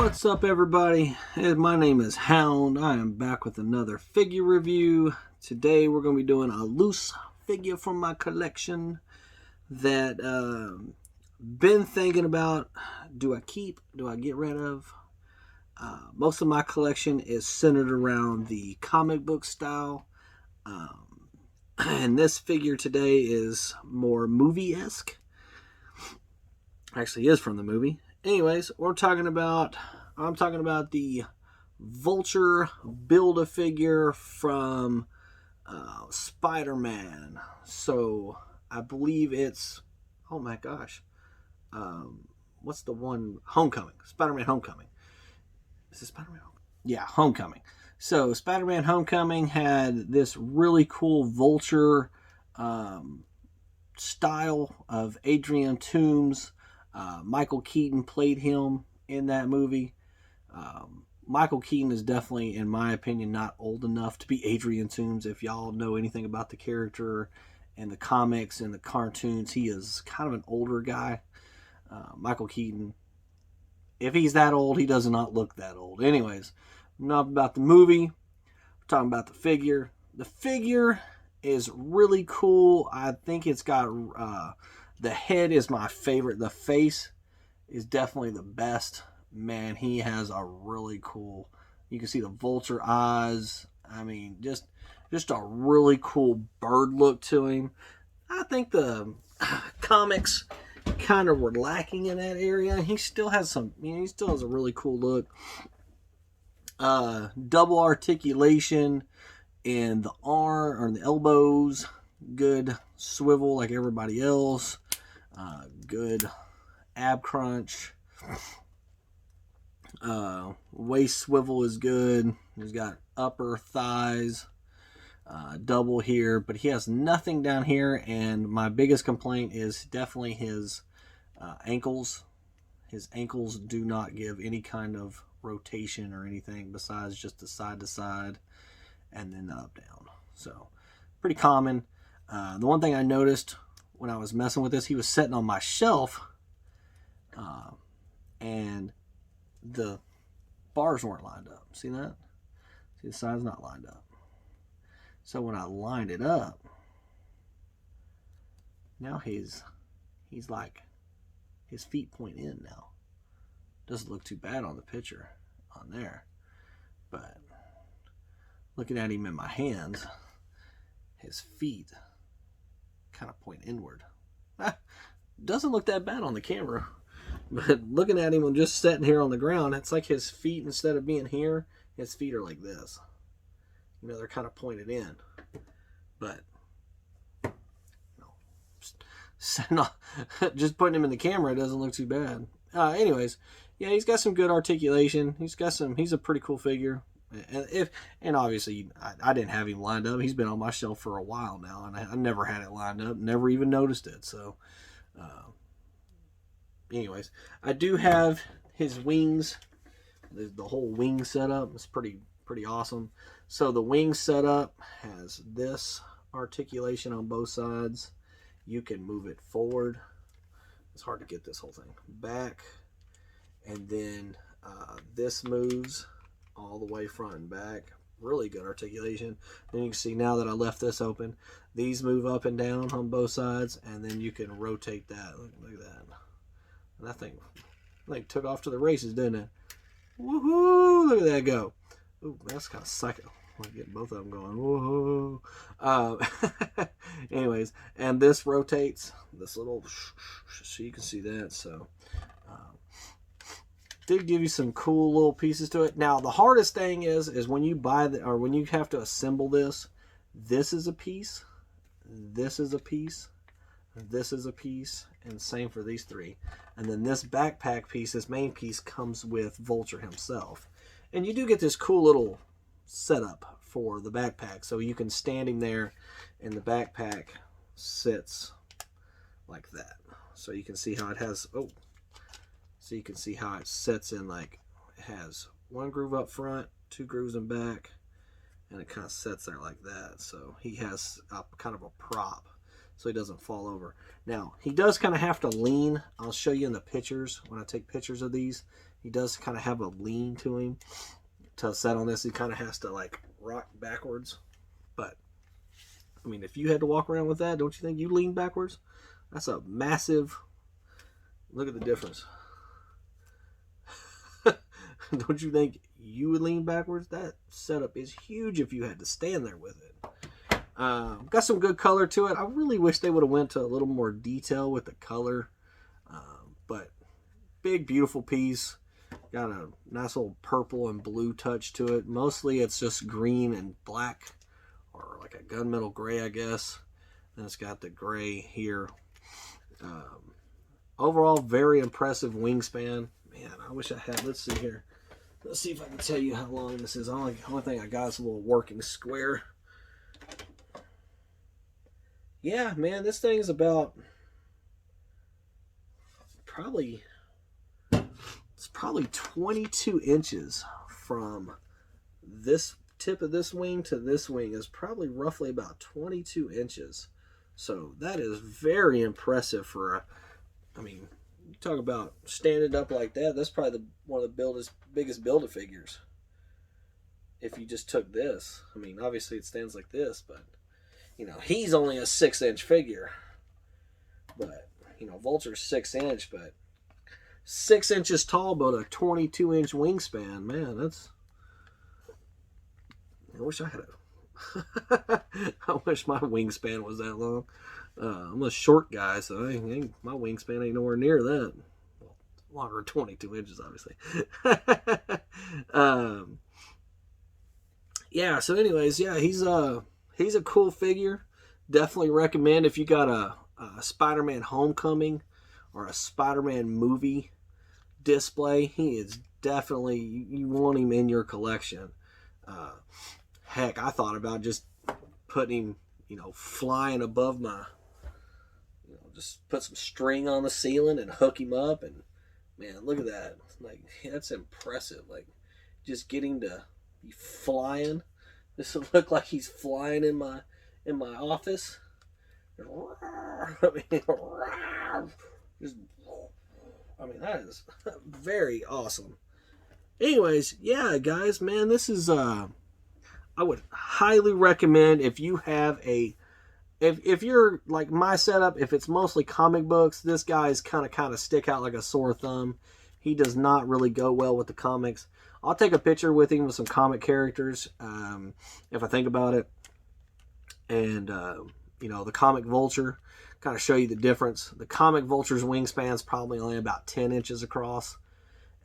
What's up, everybody? My name is Hound. I am back with another figure review. Today we're going to be doing a loose figure from my collection that been thinking about, do I keep, do I get rid of? Most of my collection is centered around the comic book style. And this figure today is more movie-esque. Actually is from the movie. Anyways, I'm talking about the Vulture Build-A-Figure from Spider-Man. So I believe it's, oh my gosh, what's the one? Homecoming. Spider-Man Homecoming. Is it Spider-Man Homecoming? Yeah, Homecoming. So Spider-Man Homecoming had this really cool Vulture style of Adrian Toomes. Michael Keaton played him in that movie. Michael Keaton is definitely, in my opinion, not old enough to be Adrian Toomes. If y'all know anything about the character and the comics and the cartoons, he is kind of an older guy. Michael Keaton, if he's that old, he does not look that old. Anyways, enough about the movie. We're talking about the figure. The figure is really cool. I think it's got... the head is my favorite. The face is definitely the best. Man, he has a really cool... You can see the vulture eyes. I mean, just a really cool bird look to him. I think the comics kind of were lacking in that area. He still has some... he still has a really cool look. Double articulation in the arm or the elbows. Good swivel like everybody else. Good ab crunch. Waist swivel is good. He's got upper thighs. Double here, but he has nothing down here. And my biggest complaint is definitely his ankles. His ankles do not give any kind of rotation or anything besides just the side to side and then the up down. So pretty common. The one thing I noticed when I was messing with this, he was sitting on my shelf, and the bars weren't lined up. See that? See, the side's not lined up. So when I lined it up, now he's like, his feet point in now. Doesn't look too bad on the picture on there, but looking at him in my hands, his feet kind of point inward. Doesn't look that bad on the camera, but looking at him and just sitting here on the ground, it's like his feet, instead of being here, his feet are like this. You know, they're kind of pointed in. But just putting him in the camera doesn't look too bad. Anyways, yeah, he's got some good articulation. He's a pretty cool figure. And obviously I didn't have him lined up. He's been on my shelf for a while now, and I never had it lined up, never even noticed it. So anyways, I do have his wings. The whole wing setup is pretty awesome. So the wing setup has this articulation on both sides. You can move it forward. It's hard to get this whole thing back, and then this moves all the way front and back. Really good articulation. Then you can see, now that I left this open, these move up and down on both sides, and then you can rotate that. Look at that. And that thing took off to the races, didn't it? Woohoo! Look at that go. Ooh, that's kind of psycho. I'll get both of them going. Whoa. Anyways, and this rotates. This little, so you can see that. So did give you some cool little pieces to it. Now the hardest thing is when you buy when you have to assemble this. This is a piece. This is a piece. This is a piece, and same for these three. And then this backpack piece, this main piece, comes with Vulture himself. And you do get this cool little setup for the backpack, so you can stand him there, and the backpack sits like that. So you can see how it has, so you can see how it sets in, like it has one groove up front, two grooves in back, and it kind of sets there like that. So he has kind of a prop, so he doesn't fall over. Now, he does kind of have to lean. I'll show you in the pictures, when I take pictures of these. He does kind of have a lean to him. To set on this, he kind of has to like rock backwards. But I mean, if you had to walk around with that, don't you think you lean backwards? That's a massive. Look at the difference. Don't you think you would lean backwards? That setup is huge if you had to stand there with it. Got some good color to it. I really wish they would have went to a little more detail with the color. But big, beautiful piece. Got a nice little purple and blue touch to it. Mostly it's just green and black, or like a gunmetal gray, I guess. And it's got the gray here. Overall, very impressive wingspan. Man, I wish I had. Let's see here. Let's see if I can tell you how long this is. The only thing I got is a little working square. Yeah, man, this thing is about it's probably 22 inches from this tip of this wing to this wing is probably roughly about 22 inches. So that is very impressive for a, I mean, you talk about standing up like that, that's probably one of the biggest Build-A-Figures. If you just took this. I mean, obviously it stands like this, but, you know, he's only a 6-inch figure. But, you know, Vulture's 6-inch, but 6 inches tall, but a 22-inch wingspan. Man, that's... I wish I had a... I wish my wingspan was that long. I'm a short guy, so my wingspan ain't nowhere near that. Well, longer than 22 inches, obviously. Yeah, so anyways, yeah, he's a cool figure. Definitely recommend if you got a Spider-Man Homecoming or a Spider-Man movie display. He is definitely, you want him in your collection. Heck, I thought about just putting him, you know, flying above my, you know, just put some string on the ceiling and hook him up, and man, look at that. Like, that's impressive. Like, just getting to be flying. This will look like he's flying in my office. I mean, that is very awesome. Anyways, yeah, guys, man, this is I would highly recommend if you have if you're like my setup, if it's mostly comic books, this guy's kind of stick out like a sore thumb. He does not really go well with the comics. I'll take a picture with him with some comic characters if I think about it. And you know, the comic Vulture, kind of show you the difference. The comic Vulture's wingspan is probably only about 10 inches across,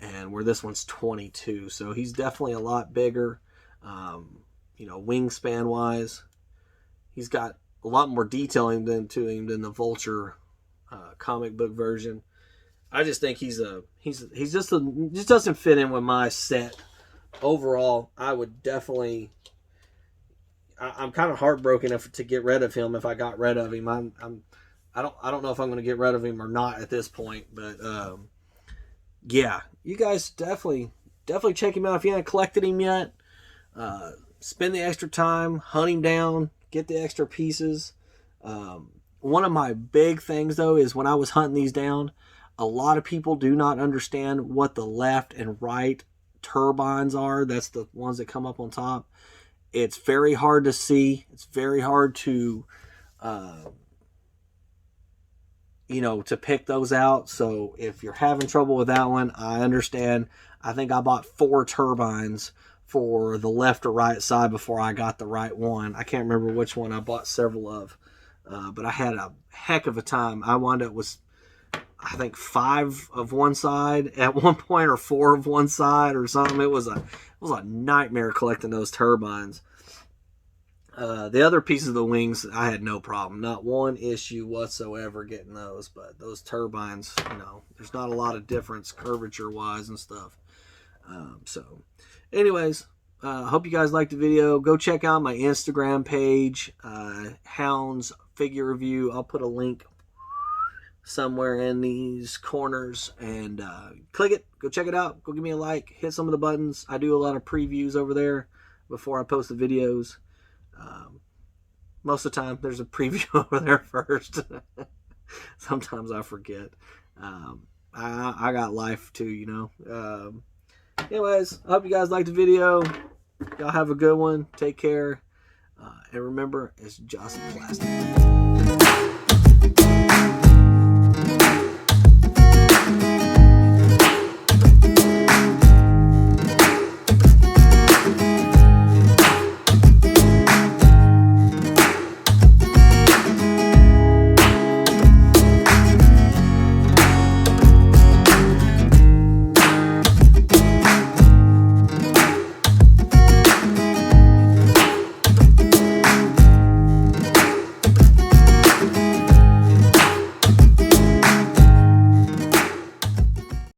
and where this one's 22. So he's definitely a lot bigger, you know, wingspan wise. He's got a lot more detailing to him than the Vulture comic book version. I just think he's just doesn't fit in with my set. Overall, I would definitely. I'm kind of heartbroken to get rid of him. If I got rid of him, I don't know if I'm going to get rid of him or not at this point. But yeah, you guys definitely check him out if you haven't collected him yet. Spend the extra time, hunt him down, get the extra pieces. One of my big things though is when I was hunting these down, a lot of people do not understand what the left and right turbines are. That's the ones that come up on top. It's very hard to see. It's very hard to, you know, to pick those out. So if you're having trouble with that one, I understand. I think I bought 4 turbines for the left or right side before I got the right one. I can't remember which one I bought several of, but I had a heck of a time. I wound up with, I think, 5 of one side at one point, or 4 of one side, or something. It was a nightmare collecting those turbines. The other pieces of the wings, I had no problem. Not one issue whatsoever getting those. But those turbines, you know, there's not a lot of difference curvature-wise and stuff. So, anyways, hope you guys liked the video. Go check out my Instagram page, Hounds Figure Review. I'll put a link somewhere in these corners, and click it. Go check it out. Go give me a like. Hit some of the buttons. I do a lot of previews over there before I post the videos. Most of the time there's a preview over there first. Sometimes I forget. I got life too, you know. Anyways, I hope you guys liked the video. Y'all have a good one. Take care. And remember, it's just plastic.